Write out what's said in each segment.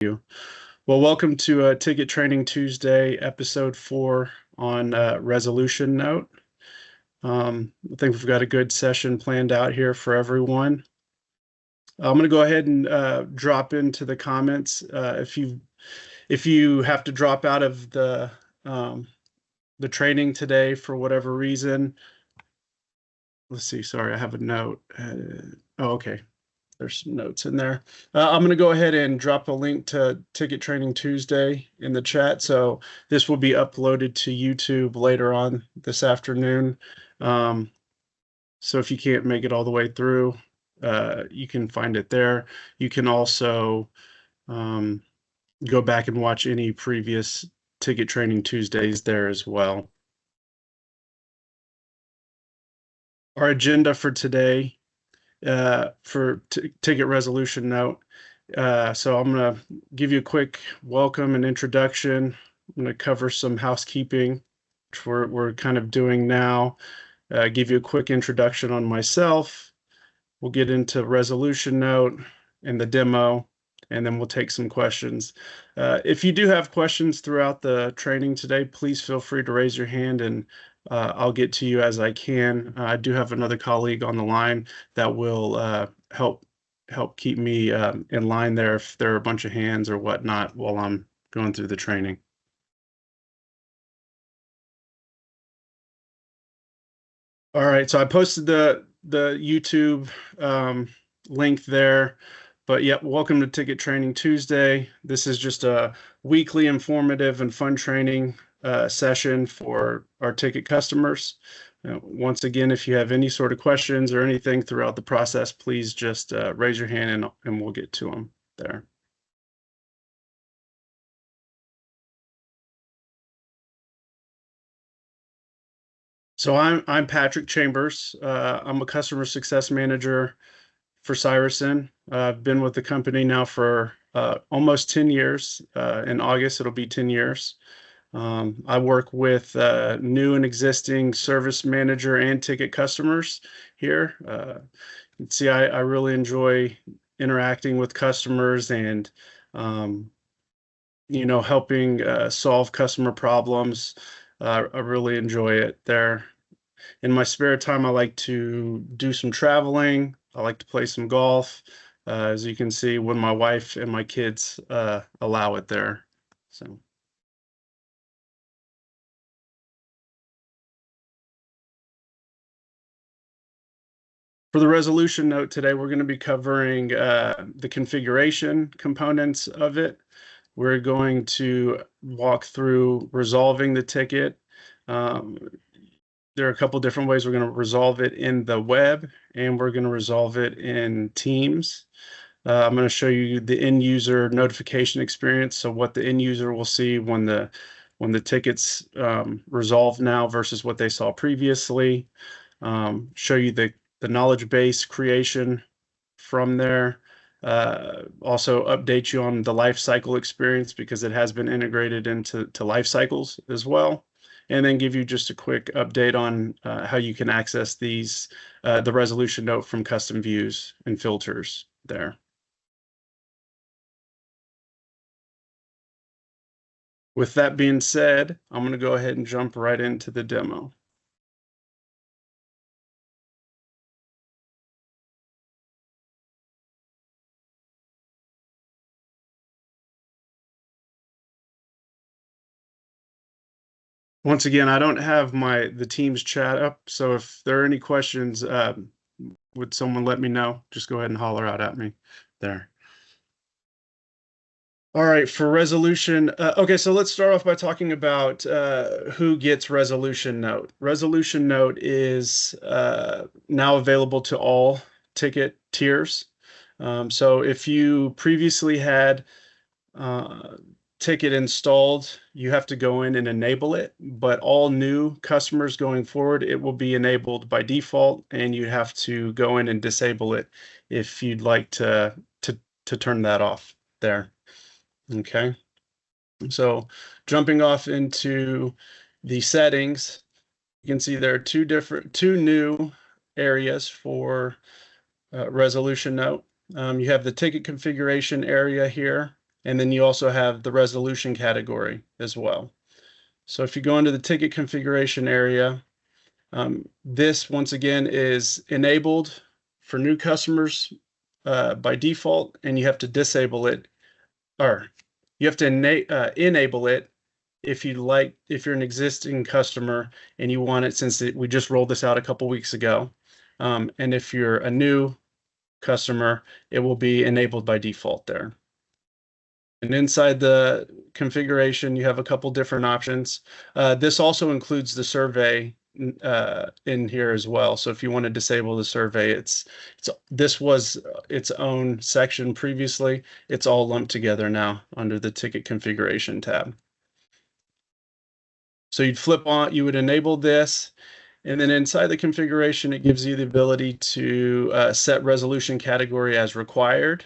you. Well, welcome to Ticket Training Tuesday, episode 4 on resolution note. I think we've got a good session planned out here for everyone. I'm going to go ahead and drop into the comments. If you have to drop out of the training today for whatever reason, let's see. Sorry, I have a note. Okay. There's some notes in there. I'm going to go ahead and drop a link to Ticket Training Tuesday in the chat. So this will be uploaded to YouTube later on this afternoon. So if you can't make it all the way through, you can find it there. You can also go back and watch any previous Ticket Training Tuesdays there as well. Our agenda for today for ticket resolution note. So I'm going to give you a quick welcome and introduction. I'm going to cover some housekeeping, which we're kind of doing now. Give you a quick introduction on myself. We'll get into resolution note and the demo, and then we'll take some questions. If you do have questions throughout the training today, please feel free to raise your hand and I'll get to you as I can. I do have another colleague on the line that will help keep me in line there if there are a bunch of hands or whatnot while I'm going through the training. All right, so I posted the YouTube link there. But yep, welcome to Ticket Training Tuesday. This is just a weekly informative and fun training session for our ticket customers. Once again, if you have any sort of questions or anything throughout the process, please just raise your hand and we'll get to them there. So I'm Patrick Chambers. I'm a customer success manager for Cyrusson. I've been with the company now for almost 10 years. In August, it'll be 10 years. I work with new and existing service manager and ticket customers here. You can see I really enjoy interacting with customers and helping solve customer problems. I really enjoy it there. In my spare time, I like to do some traveling. I like to play some golf, as you can see, when my wife and my kids allow it there. So. For the resolution note today, we're going to be covering the configuration components of it. We're going to walk through resolving the ticket. There are a couple different ways we're going to resolve it in the web, and we're going to resolve it in Teams. I'm going to show you the end user notification experience. So what the end user will see when the ticket's resolved now versus what they saw previously. Show you the knowledge base creation from there. Also update you on the life cycle experience because it has been integrated into life cycles as well. And then give you just a quick update on how you can access these, the resolution note from custom views and filters there. With that being said, I'm going to go ahead and jump right into the demo. Once again, I don't have the Teams chat up, so if there are any questions, would someone let me know? Just go ahead and holler out at me there. All right, for resolution, okay, so let's start off by talking about who gets resolution note. Resolution note is now available to all ticket tiers. So if you previously had ticket installed, you have to go in and enable it, but all new customers going forward, it will be enabled by default, and you have to go in and disable it if you'd like to turn that off there. Okay, so jumping off into the settings, you can see there are two new areas for resolution note. You have the ticket configuration area here. And then you also have the resolution category as well. So if you go into the ticket configuration area, this once again is enabled for new customers by default, and you have to disable it, or you have to enable it if you're an existing customer and you want it, since we just rolled this out a couple weeks ago. And if you're a new customer, it will be enabled by default there. And inside the configuration, you have a couple different options. This also includes the survey in here as well. So if you want to disable the survey, this was its own section previously. It's all lumped together now under the ticket configuration tab. So you would enable this, and then inside the configuration, it gives you the ability to set resolution category as required.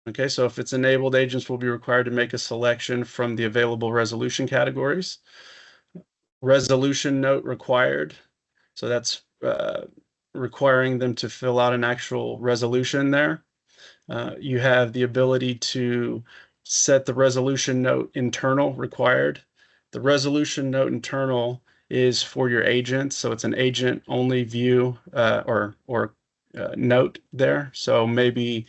Okay, so if it's enabled, agents will be required to make a selection from the available resolution categories. Resolution note required. So that's requiring them to fill out an actual resolution there. You have the ability to set the resolution note internal required. The resolution note internal is for your agent, so it's an agent only view or note there. So maybe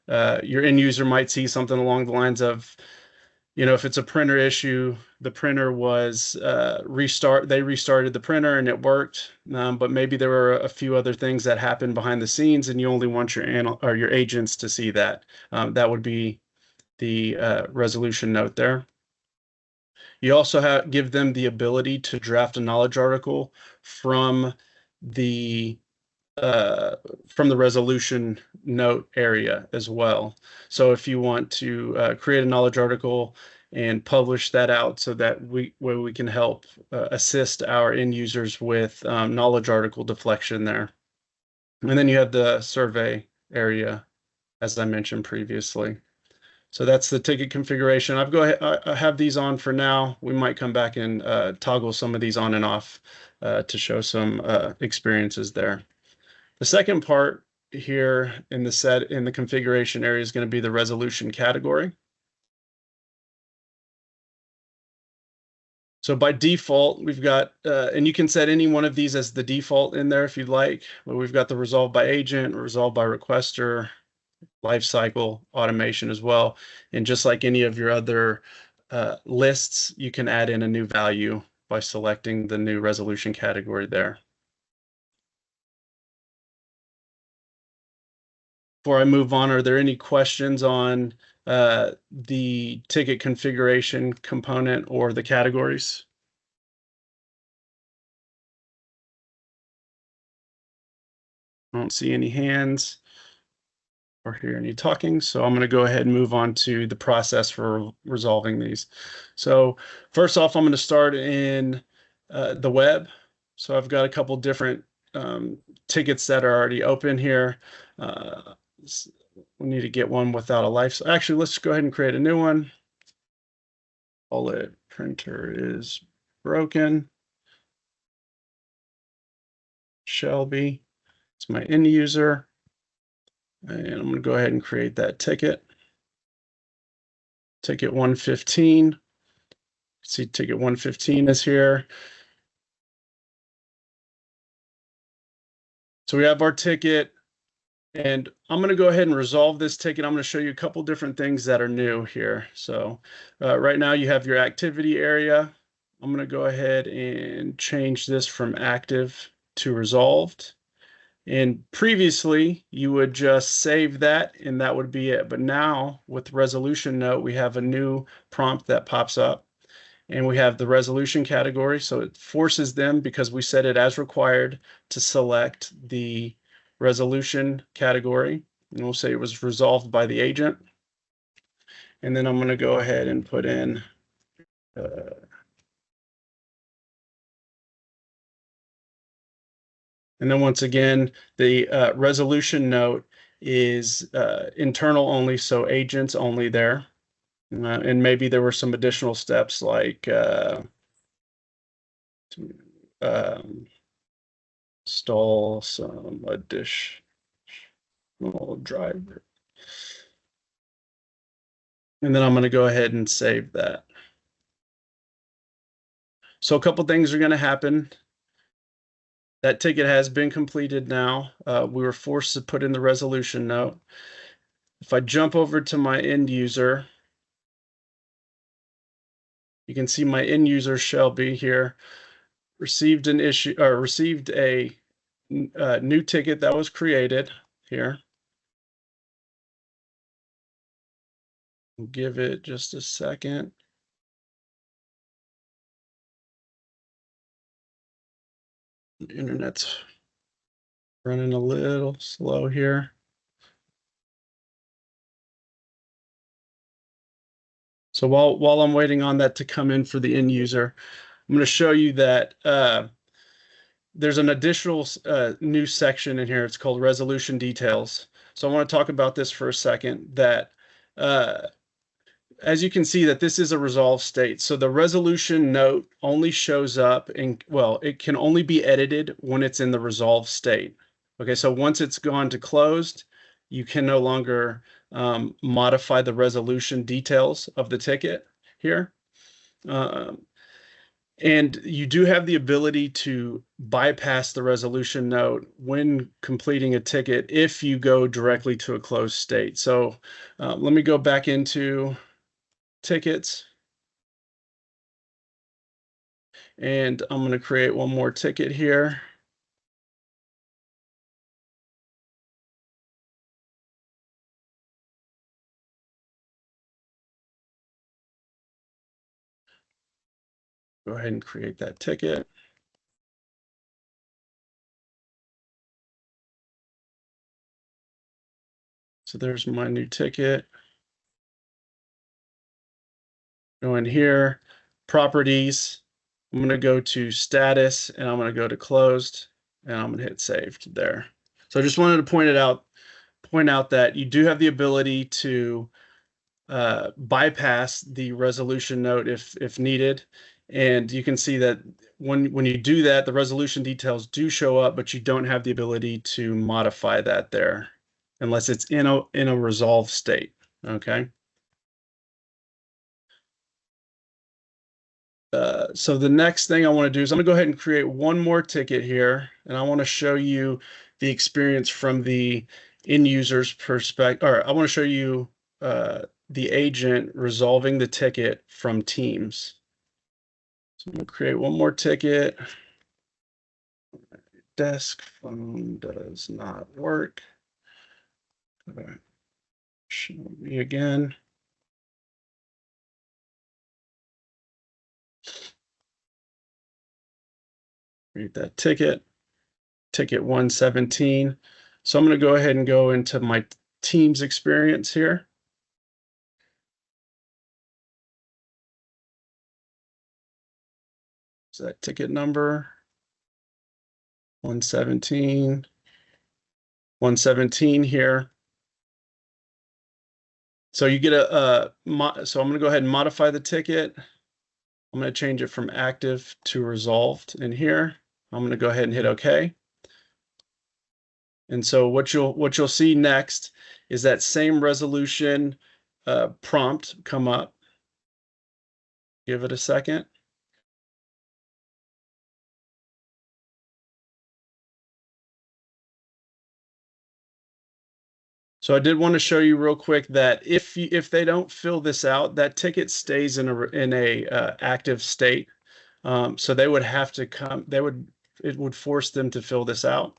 your end user might see something along the lines of, if it's a printer issue, the printer was they restarted the printer and it worked, but maybe there were a few other things that happened behind the scenes, and you only want your agents to see that. That would be the resolution note there. You also give them the ability to draft a knowledge article from the from the resolution note area as well. So if you want to create a knowledge article and publish that out so that where we can help assist our end users with knowledge article deflection there. And then you have the survey area, as I mentioned previously. So that's the ticket configuration. I have these on for now. We might come back and toggle some of these on and off to show some experiences there. The second part here in the configuration area is going to be the resolution category. So by default, we've got, and you can set any one of these as the default in there if you'd like, but we've got the resolve by agent, resolve by requester, lifecycle automation as well. And just like any of your other lists, you can add in a new value by selecting the new resolution category there. Before I move on, are there any questions on the ticket configuration component or the categories? I don't see any hands or hear any talking, so I'm going to go ahead and move on to the process for resolving these. So first off, I'm going to start in the web. So I've got a couple different tickets that are already open here. We need to get one without a life. So actually, let's go ahead and create a new one. Call it printer is broken. Shelby, it's my end user. And I'm going to go ahead and create that ticket. Ticket 115. See, ticket 115 is here. So we have our ticket, and I'm going to go ahead and resolve this ticket. I'm going to show you a couple different things that are new here. So right now you have your activity area. I'm going to go ahead and change this from active to resolved. And previously, you would just save that, and that would be it. But now, with resolution note, we have a new prompt that pops up, and we have the resolution category. So it forces them, because we set it as required, to select the resolution category. And we'll say it was resolved by the agent. And then I'm going to go ahead and put in and then once again, the resolution note is internal only, so agents only there. And maybe there were some additional steps like install some additional driver. And then I'm going to go ahead and save that. So a couple things are going to happen. That ticket has been completed now. We were forced to put in the resolution note. If I jump over to my end user, you can see my end user Shelby here received a new ticket that was created here. We'll give it just a second. The internet's running a little slow here. So while I'm waiting on that to come in for the end user, I'm going to show you that there's an additional new section in here. It's called resolution details. So I want to talk about this for a second. That as you can see, that this is a resolved state. So the resolution note only shows up in, well, it can only be edited when it's in the resolved state. Okay, so once it's gone to closed, you can no longer modify the resolution details of the ticket here. And you do have the ability to bypass the resolution note when completing a ticket if you go directly to a closed state. So let me go back into tickets. And I'm going to create one more ticket here. Go ahead and create that ticket. So there's my new ticket. Go in here, properties. I'm going to go to status and I'm going to go to closed and I'm going to hit saved there. So I just wanted to point out that you do have the ability to bypass the resolution note if needed. And you can see that when you do that, the resolution details do show up, but you don't have the ability to modify that there unless it's in a resolved state. Okay. So the next thing I want to do is I'm going to go ahead and create one more ticket here, and I want to show you the experience from the end user's perspective, or I want to show you the agent resolving the ticket from Teams. So I'm going to create one more ticket. Desk phone does not work. Show me again. Read that ticket. Ticket 117. So I'm going to go ahead and go into my Teams experience here. So that ticket number 117, 117 here. So you get so I'm going to go ahead and modify the ticket. I'm going to change it from active to resolved in here. I'm going to go ahead and hit OK. And so what you'll see next is that same resolution prompt come up. Give it a second. So I did want to show you real quick that if they don't fill this out, that ticket stays in a active state. So they would have to come. It would force them to fill this out.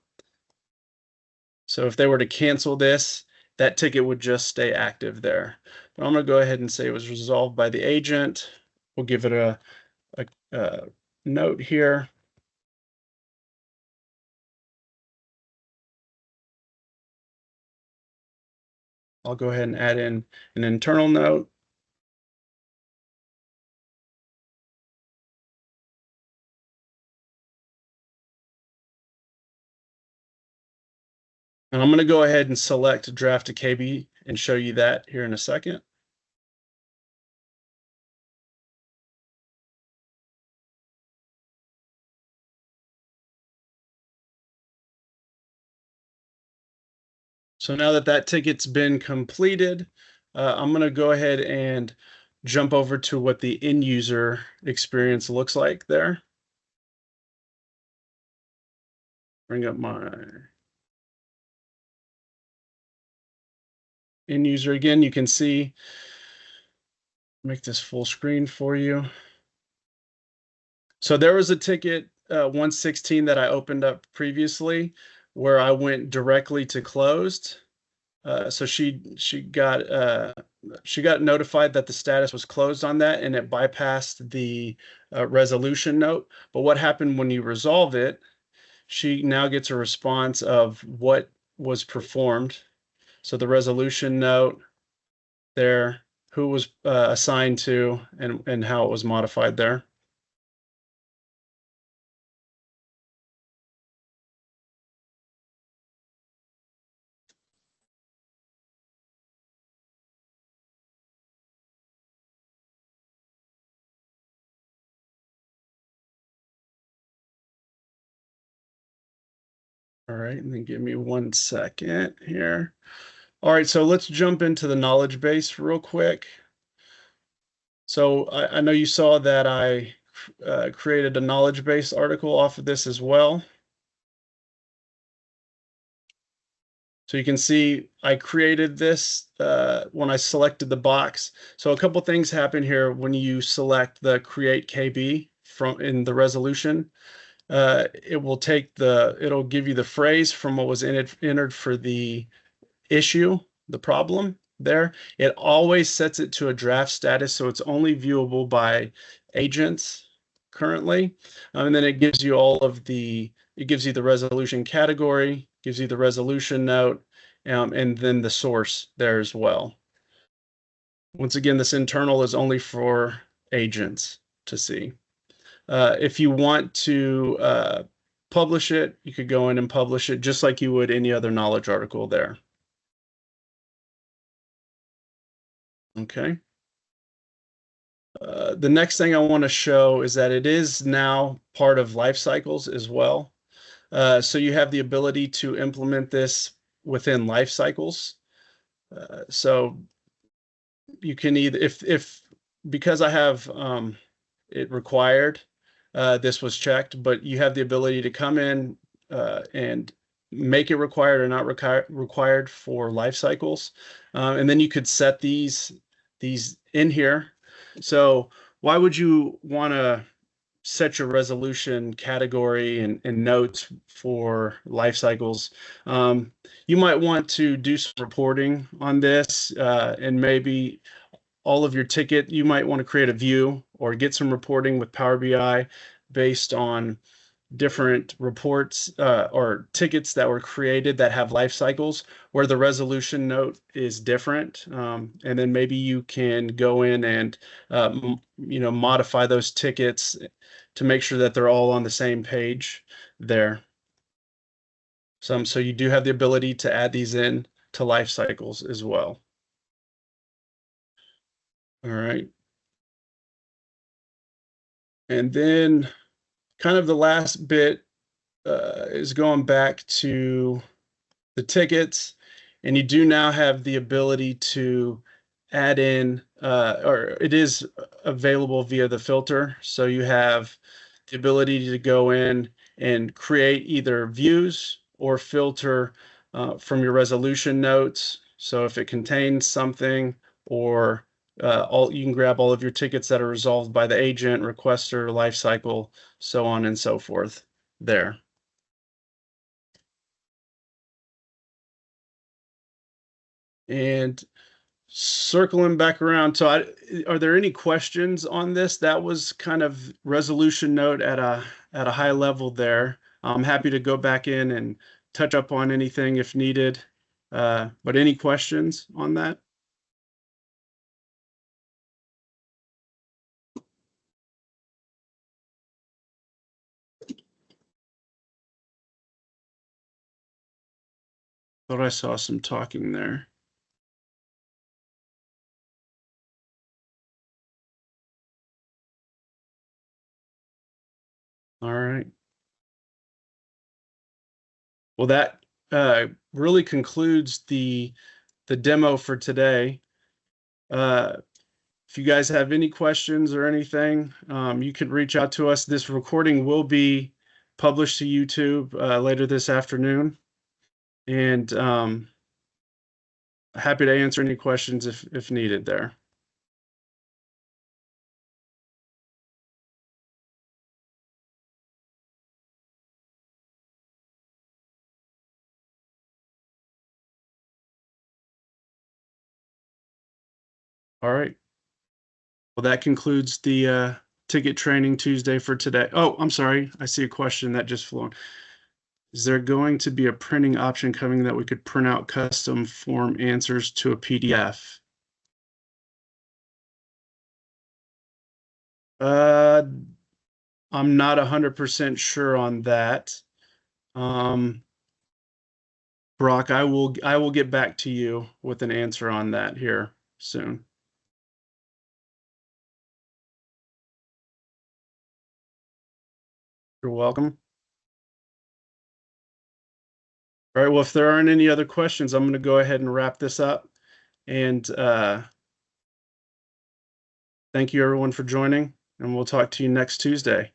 So if they were to cancel this, that ticket would just stay active there. But I'm going to go ahead and say it was resolved by the agent. We'll give it a note here. I'll go ahead and add in an internal note. And I'm going to go ahead and select draft to KB and show you that here in a second. So now that ticket's been completed, I'm going to go ahead and jump over to what the end user experience looks like there. Bring up my end user again. You can see, make this full screen for you. So there was a ticket 116 that I opened up previously where I went directly to closed. So she got notified that the status was closed on that, and it bypassed the resolution note. But what happened when you resolve it? She now gets a response of what was performed. So the resolution note there, who was assigned to, and how it was modified there. All right, and then give me 1 second here. All right, so let's jump into the knowledge base real quick. So I know you saw that I created a knowledge base article off of this as well. So you can see I created this when I selected the box. So a couple things happen here when you select the create KB from in the resolution. It'll give you the phrase from what was entered for the issue, the problem there. It always sets it to a draft status, so it's only viewable by agents currently. And then it gives you it gives you the resolution category, gives you the resolution note, and then the source there as well. Once again, this internal is only for agents to see. If you want to publish it, you could go in and publish it just like you would any other knowledge article there. Okay. The next thing I want to show is that it is now part of life cycles as well. So you have the ability to implement this within life cycles. So you can either, if because I have it required, this was checked, but you have the ability to come in and make it required or not required for life cycles. And then you could set these in here. So why would you want to set your resolution category and notes for life cycles? You might want to do some reporting on this, and maybe all of your ticket, you might want to create a view or get some reporting with Power BI based on different reports or tickets that were created that have life cycles where the resolution note is different. And then maybe you can go in and modify those tickets to make sure that they're all on the same page there. So you do have the ability to add these in to life cycles as well. All right. And then kind of the last bit is going back to the tickets, and you do now have the ability to add in, or it is available via the filter. So you have the ability to go in and create either views or filter from your resolution notes. So if it contains something, or you can grab all of your tickets that are resolved by the agent, requester, lifecycle, so on and so forth there. And circling back around, so are there any questions on this? That was kind of resolution note at a high level there. I'm happy to go back in and touch up on anything if needed. But any questions on that? Thought I saw some talking there. All right. Well, that really concludes the demo for today. If you guys have any questions or anything, you can reach out to us. This recording will be published to YouTube later this afternoon, and happy to answer any questions if needed there. All right. Well, that concludes the Ticket Training Tuesday for today. Oh, I'm sorry. I see a question that just flew in. Is there going to be a printing option coming that we could print out custom form answers to a PDF? Uh, I'm not 100% sure on that. Um, Brock, I will get back to you with an answer on that here soon. You're welcome. All right, well, if there aren't any other questions, I'm going to go ahead and wrap this up. And thank you everyone for joining, and we'll talk to you next Tuesday.